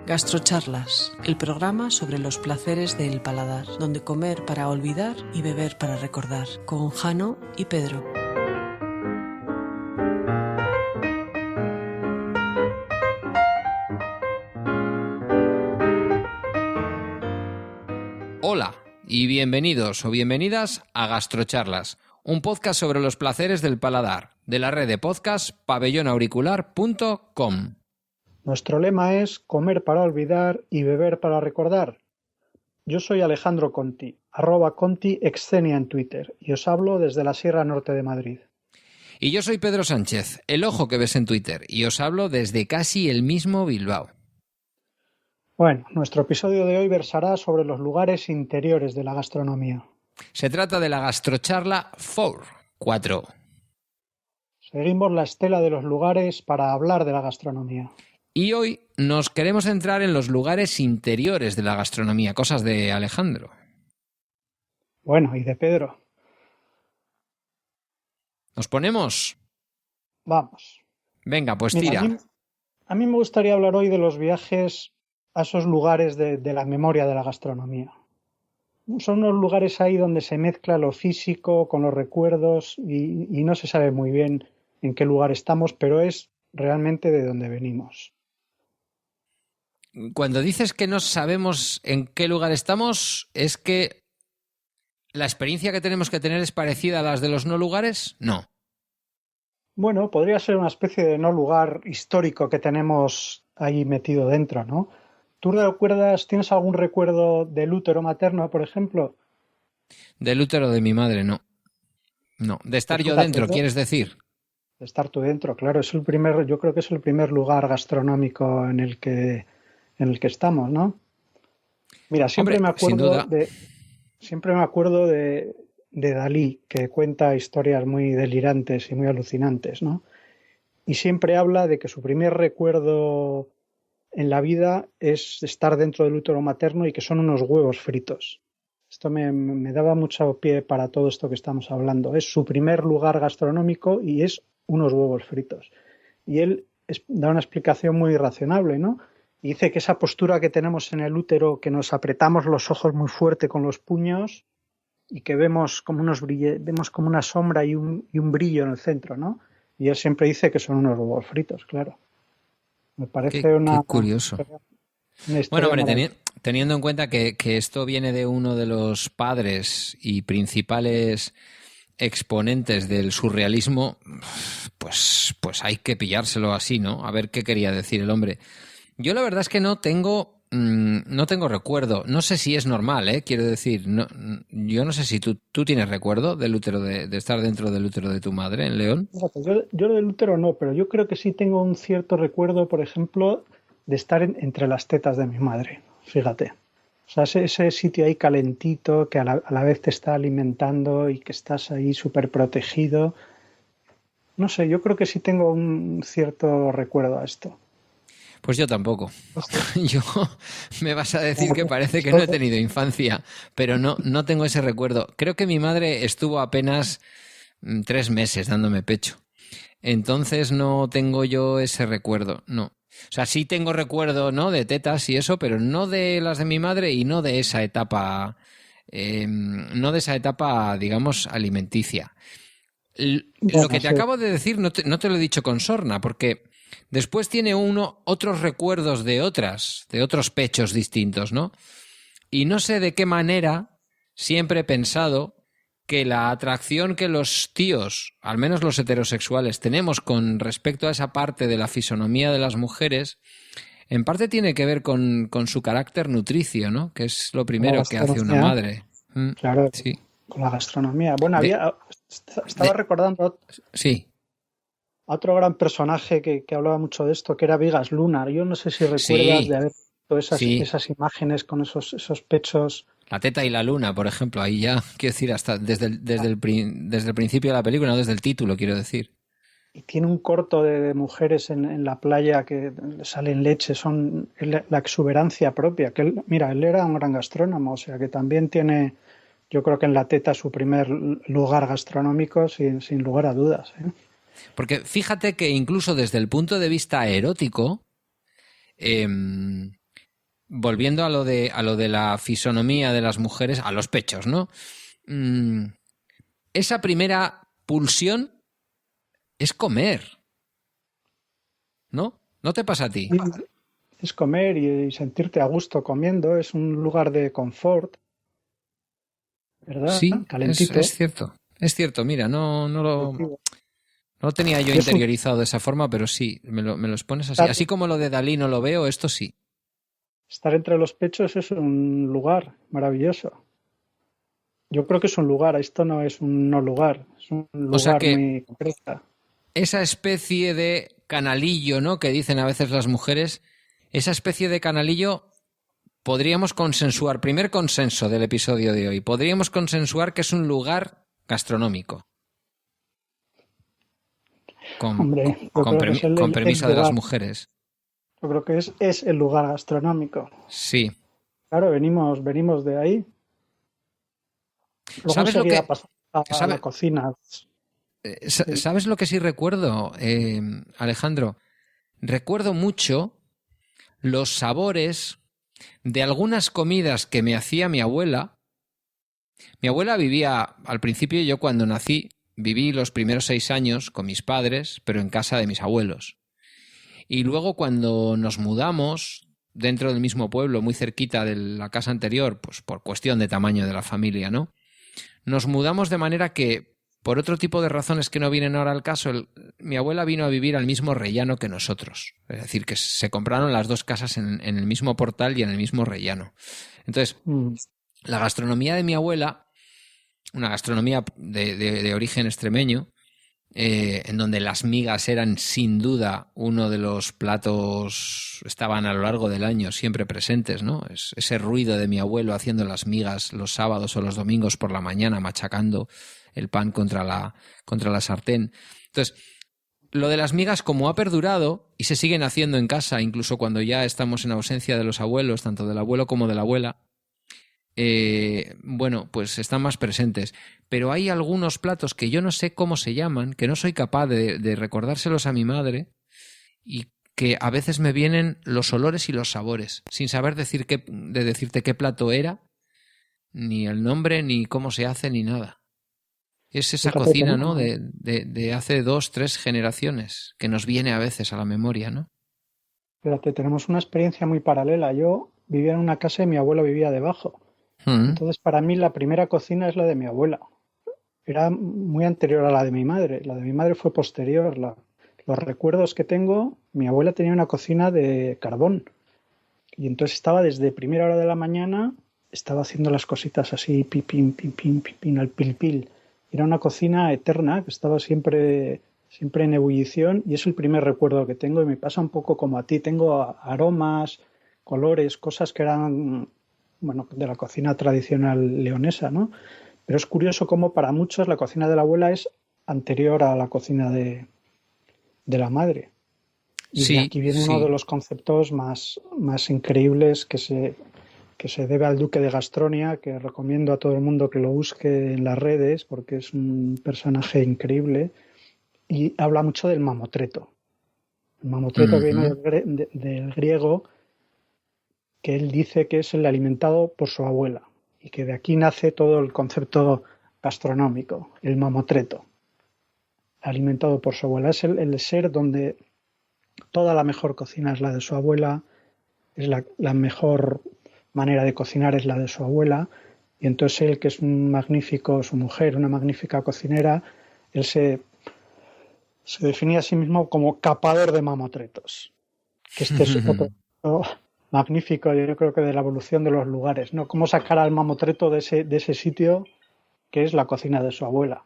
Gastrocharlas, el programa sobre los placeres del paladar, donde comer para olvidar y beber para recordar, con Jano y Pedro. Hola y bienvenidos o bienvenidas a Gastrocharlas, un podcast sobre los placeres del paladar, de la red de podcast pabellonauricular.com. Nuestro lema es comer para olvidar y beber para recordar. Yo soy Alejandro Conti, @ContiExcenia en Twitter, y os hablo desde la Sierra Norte de Madrid. Y yo soy Pedro Sánchez, el ojo que ves en Twitter, y os hablo desde casi el mismo Bilbao. Bueno, nuestro episodio de hoy versará sobre los lugares interiores de la gastronomía. Se trata de la Gastrocharla 4. Seguimos la estela de los lugares para hablar de la gastronomía. Y hoy nos queremos centrar en los lugares interiores de la gastronomía, cosas de Alejandro. Bueno, y de Pedro. ¿Nos ponemos? Vamos. Venga, pues Mira, tira. a mí me gustaría hablar hoy de los viajes a esos lugares de la memoria de la gastronomía. Son unos lugares ahí donde se mezcla lo físico con los recuerdos y no se sabe muy bien en qué lugar estamos, pero es realmente de donde venimos. Cuando dices que no sabemos en qué lugar estamos, ¿es que la experiencia que tenemos que tener es parecida a las de los no lugares? No. Bueno, podría ser una especie de no lugar histórico que tenemos ahí metido dentro, ¿no? ¿Tú recuerdas, tienes algún recuerdo del útero materno, por ejemplo? Del útero de mi madre, no. No. De estar yo dentro, ¿quieres decir? De estar tú dentro, claro. Es el primer, yo creo que es el primer lugar gastronómico en el que estamos, ¿no? Mira, siempre me acuerdo de Dalí, que cuenta historias muy delirantes y muy alucinantes, ¿no? Y siempre habla de que su primer recuerdo en la vida es estar dentro del útero materno y que son unos huevos fritos. Esto me daba mucho pie para todo esto que estamos hablando. Es su primer lugar gastronómico y es unos huevos fritos. Y él da una explicación muy razonable, ¿no? Y dice que esa postura que tenemos en el útero, que nos apretamos los ojos muy fuerte con los puños y que vemos como vemos como una sombra y un brillo en el centro, ¿no? Y él siempre dice que son unos huevos fritos, claro. Me parece Qué una curioso. una historia Bueno, hombre, maravillosa. teniendo en cuenta que esto viene de uno de los padres y principales exponentes del surrealismo, pues hay que pillárselo así, ¿no? A ver qué quería decir el hombre. Yo la verdad es que no tengo recuerdo. No sé si es normal, ¿eh? Quiero decir, yo no sé si tú tienes recuerdo del útero de estar dentro del útero de tu madre en León. Yo del útero no, pero yo creo que sí tengo un cierto recuerdo, por ejemplo, de estar entre las tetas de mi madre, fíjate. O sea, ese sitio ahí calentito que a la vez te está alimentando y que estás ahí súper protegido. No sé, yo creo que sí tengo un cierto recuerdo a esto. Pues yo tampoco. Hostia. Yo me vas a decir que parece que no he tenido infancia, pero no tengo ese recuerdo. Creo que mi madre estuvo apenas 3 meses dándome pecho. Entonces no tengo yo ese recuerdo, no. O sea, sí tengo recuerdo, ¿no?, de tetas y eso, pero no de las de mi madre y no de esa etapa, digamos, alimenticia. Lo que te acabo de decir no te lo he dicho con sorna, porque después tiene uno otros recuerdos de otros pechos distintos, ¿no? Y no sé de qué manera siempre he pensado que la atracción que los tíos, al menos los heterosexuales, tenemos con respecto a esa parte de la fisonomía de las mujeres, en parte tiene que ver con su carácter nutricio, ¿no? Que es lo primero que hace una madre. Claro, Sí. con la gastronomía. Bueno, estaba recordando Sí. a otro gran personaje que hablaba mucho de esto, que era Vigas Luna. Yo no sé si recuerdas Sí. de haber visto Sí. esas imágenes con esos pechos. La teta y la luna, por ejemplo, ahí ya, quiero decir, hasta desde el principio de la película, no desde el título, quiero decir. Y tiene un corto de mujeres en la playa que salen leche, son la exuberancia propia. Que él era un gran gastrónomo, o sea que también tiene, yo creo que en la teta su primer lugar gastronómico, sin lugar a dudas, ¿eh? Porque fíjate que incluso desde el punto de vista erótico, volviendo a lo de la fisonomía de las mujeres, a los pechos, ¿no? Esa primera pulsión es comer, ¿no? ¿No te pasa a ti? Es comer y sentirte a gusto comiendo, es un lugar de confort, ¿verdad? Sí, Calentito. es cierto. Es cierto, mira, no lo tenía yo Y es interiorizado de esa forma, pero sí, me lo expones así. Así como lo de Dalí no lo veo, esto sí. estar entre los pechos es un lugar maravilloso. Yo creo que es un lugar, esto no es un no lugar, es un O sea lugar que muy concreto. esa especie de canalillo, ¿no?, que dicen a veces las mujeres, esa especie de canalillo podríamos consensuar, primer consenso del episodio de hoy, podríamos consensuar que es un lugar gastronómico. Hombre, yo creo que es Con el permiso de las lugar. mujeres. Yo creo que es el lugar gastronómico. Sí. Claro, venimos de ahí. Luego ¿Sabes lo enseguida que pasamos a la sabe- cocina. Sí. sabes lo que sí recuerdo, Alejandro? Recuerdo mucho los sabores de algunas comidas que me hacía mi abuela. Mi abuela vivía, al principio yo cuando nací, viví los primeros 6 años con mis padres, pero en casa de mis abuelos. Y luego cuando nos mudamos dentro del mismo pueblo, muy cerquita de la casa anterior, pues por cuestión de tamaño de la familia, ¿no? Nos mudamos de manera que, por otro tipo de razones que no vienen ahora al caso, mi abuela vino a vivir al mismo rellano que nosotros. Es decir, que se compraron las dos casas en el mismo portal y en el mismo rellano. Entonces, la gastronomía de mi abuela, una gastronomía de origen extremeño, en donde las migas eran sin duda uno de los platos, estaban a lo largo del año siempre presentes, ¿no? Ese ruido de mi abuelo haciendo las migas los sábados o los domingos por la mañana, machacando el pan contra la sartén. Entonces, lo de las migas, como ha perdurado y se siguen haciendo en casa, incluso cuando ya estamos en ausencia de los abuelos, tanto del abuelo como de la abuela, bueno, pues están más presentes. Pero hay algunos platos que yo no sé cómo se llaman, que no soy capaz de recordárselos a mi madre y que a veces me vienen los olores y los sabores, sin saber decirte qué plato era, ni el nombre, ni cómo se hace, ni nada. Es esa Fíjate que cocina, ¿no?, de hace 2, 3 generaciones, que nos viene a veces a la memoria, ¿no? fíjate, tenemos una experiencia muy paralela. Yo vivía en una casa y mi abuelo vivía debajo. Entonces, para mí, la primera cocina es la de mi abuela. Era muy anterior a la de mi madre. La de mi madre fue posterior. Los recuerdos que tengo, mi abuela tenía una cocina de carbón. Y entonces estaba desde primera hora de la mañana, estaba haciendo las cositas así, pipín, pipín, pipín, al pil, pil. Era una cocina eterna que estaba siempre en ebullición y es el primer recuerdo que tengo y me pasa un poco como a ti. Tengo aromas, colores, cosas que eran, bueno, de la cocina tradicional leonesa, ¿no? Pero es curioso cómo para muchos la cocina de la abuela es anterior a la cocina de la madre. Y de Sí, aquí viene uno de sí. los conceptos más increíbles que se debe al duque de Gastronia, que recomiendo a todo el mundo que lo busque en las redes porque es un personaje increíble y habla mucho del mamotreto. El mamotreto que viene del griego, que él dice que es el alimentado por su abuela y que de aquí nace todo el concepto gastronómico, el mamotreto, alimentado por su abuela. Es el ser donde toda la mejor cocina es la de su abuela, es la mejor manera de cocinar es la de su abuela, y entonces él, que es un magnífico, su mujer, una magnífica cocinera, él se definía a sí mismo como capador de mamotretos, que este es otro magnífico, yo creo que de la evolución de los lugares, ¿no? Cómo sacar al mamotreto de ese sitio que es la cocina de su abuela.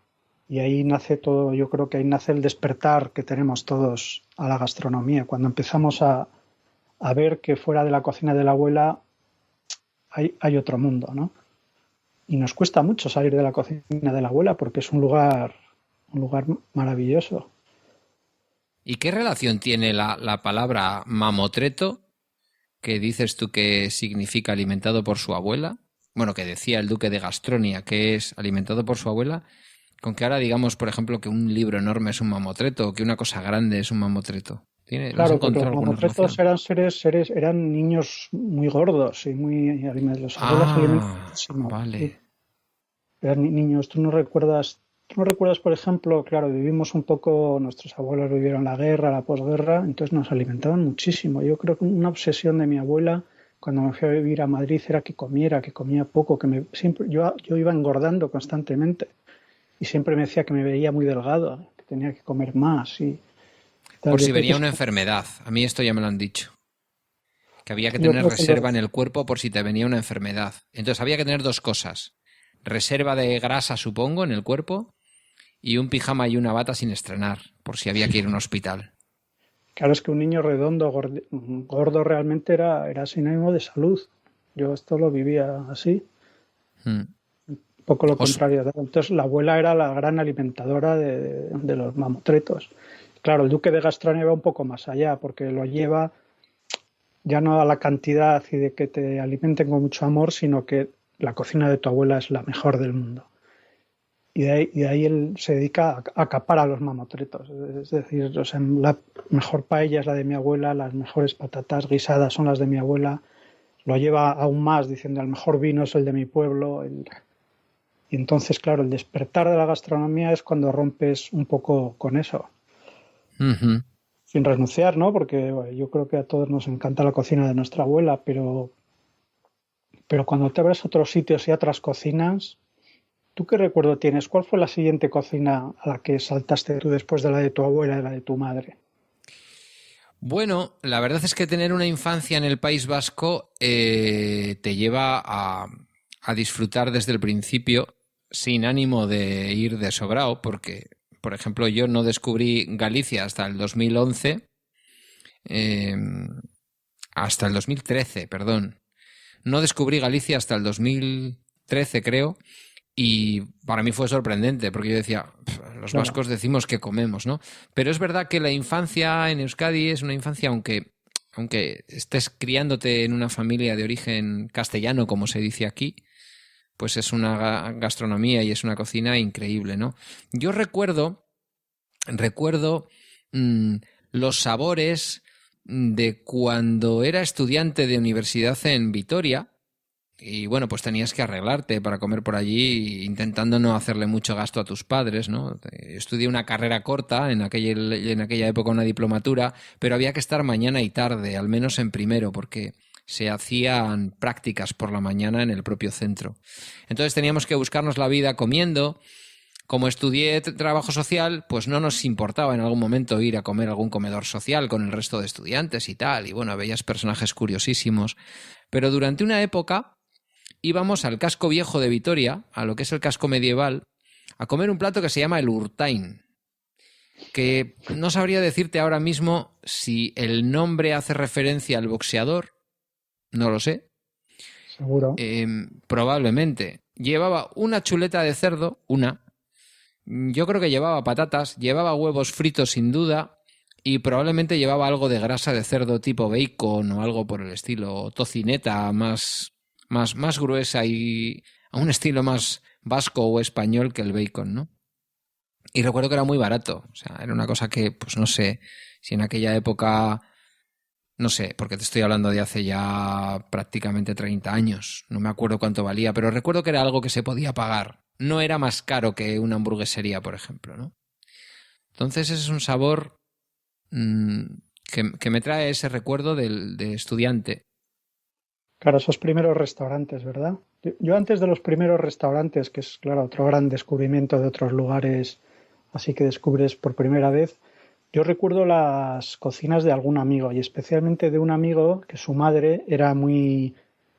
Y ahí nace todo, yo creo que ahí nace el despertar que tenemos todos a la gastronomía, cuando empezamos a ver que fuera de la cocina de la abuela hay otro mundo, ¿no? Y nos cuesta mucho salir de la cocina de la abuela porque es un lugar maravilloso. ¿Y qué relación tiene la palabra mamotreto, que dices tú que significa alimentado por su abuela? Bueno, que decía el duque de Gastronia que es alimentado por su abuela, con que ahora digamos, por ejemplo, que un libro enorme es un mamotreto o que una cosa grande es un mamotreto. ¿Has Claro, porque encontrado los alguna mamotretos relación? eran niños muy gordos y los abuelos alimentan Ah, muchísimo. vale. Eran niños, tú no recuerdas, por ejemplo, claro, vivimos un poco, nuestros abuelos vivieron la guerra, la posguerra, entonces nos alimentaban muchísimo. Yo creo que una obsesión de mi abuela cuando me fui a vivir a Madrid era que comía poco, siempre, yo iba engordando constantemente y siempre me decía que me veía muy delgado, que tenía que comer más y tal. Por Yo si creo que venía es, una enfermedad. A mí esto ya me lo han dicho. Que había que yo tener creo que reserva en el cuerpo por si te venía una enfermedad. Entonces había que tener dos cosas. Reserva de grasa, supongo, en el cuerpo y un pijama y una bata sin estrenar, por si había que ir a un hospital. claro, es que un niño redondo, gordo, realmente era sinónimo de salud. Yo esto lo vivía así, Mm. un poco lo Os- contrario. Entonces la abuela era la gran alimentadora de los mamotretos. Claro, el duque de Gastronia va un poco más allá, porque lo lleva ya no a la cantidad y de que te alimenten con mucho amor, sino que la cocina de tu abuela es la mejor del mundo. Y de ahí él se dedica a capar a los mamotretos. Es decir, o sea, la mejor paella es la de mi abuela, las mejores patatas guisadas son las de mi abuela. Lo lleva aún más diciendo el mejor vino es el de mi pueblo. Y entonces, claro, el despertar de la gastronomía es cuando rompes un poco con eso. Ujú. Sin renunciar, ¿no? Porque bueno, yo creo que a todos nos encanta la cocina de nuestra abuela, pero cuando te abres a otros sitios y a otras cocinas, ¿tú qué recuerdo tienes? ¿Cuál fue la siguiente cocina a la que saltaste tú después de la de tu abuela y la de tu madre? Bueno, la verdad es que tener una infancia en el País Vasco te lleva a disfrutar desde el principio sin ánimo de ir de sobrado, porque, por ejemplo, yo no descubrí Galicia hasta el 2011, eh, hasta el 2013, perdón. No descubrí Galicia hasta el 2013, creo, y para mí fue sorprendente, porque yo decía, los Claro. vascos decimos que comemos, ¿no? Pero es verdad que la infancia en Euskadi es una infancia, aunque estés criándote en una familia de origen castellano, como se dice aquí, pues es una gastronomía y es una cocina increíble, ¿no? Yo recuerdo mm, los sabores de cuando era estudiante de universidad en Vitoria, y bueno, pues tenías que arreglarte para comer por allí, intentando no hacerle mucho gasto a tus padres, ¿no? Estudié una carrera corta, en aquella época una diplomatura, pero había que estar mañana y tarde, al menos en primero, porque se hacían prácticas por la mañana en el propio centro. Entonces teníamos que buscarnos la vida comiendo. Como estudié trabajo social, pues no nos importaba en algún momento ir a comer a algún comedor social con el resto de estudiantes y tal, y bueno, veías personajes curiosísimos. Pero durante una época íbamos al casco viejo de Vitoria, a lo que es el casco medieval, a comer un plato que se llama el urtain, que no sabría decirte ahora mismo si el nombre hace referencia al boxeador, no lo sé, Seguro. probablemente. Llevaba una chuleta de cerdo, yo creo que llevaba patatas, llevaba huevos fritos sin duda, y probablemente llevaba algo de grasa de cerdo tipo bacon o algo por el estilo, o tocineta más gruesa y a un estilo más vasco o español que el bacon, ¿no? Y recuerdo que era muy barato, o sea, era una cosa que, pues no sé, si en aquella época, no sé, porque te estoy hablando de hace ya prácticamente 30 años, no me acuerdo cuánto valía, pero recuerdo que era algo que se podía pagar, no era más caro que una hamburguesería, por ejemplo, ¿no? Entonces ese es un sabor mmm, que me trae ese recuerdo de estudiante. Claro, esos primeros restaurantes, ¿verdad? Yo antes de los primeros restaurantes, que es, claro, otro gran descubrimiento de otros lugares, así que descubres por primera vez, yo recuerdo las cocinas de algún amigo y especialmente de un amigo que su madre era muy,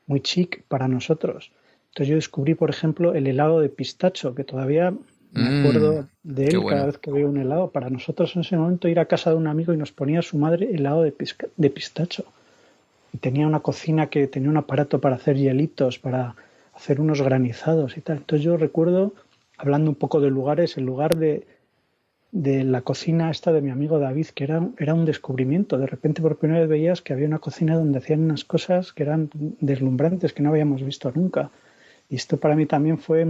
muy chic para nosotros. Entonces yo descubrí, por ejemplo, el helado de pistacho, que todavía me Mmm, acuerdo de qué él cada bueno. vez que veo un helado. Para nosotros en ese momento ir a casa de un amigo y nos ponía su madre helado de pistacho. Y tenía una cocina que tenía un aparato para hacer hielitos, para hacer unos granizados y tal. Entonces yo recuerdo, hablando un poco de lugares, el lugar de la cocina esta de mi amigo David, que era un descubrimiento. De repente por primera vez veías que había una cocina donde hacían unas cosas que eran deslumbrantes, que no habíamos visto nunca. Y esto para mí también fue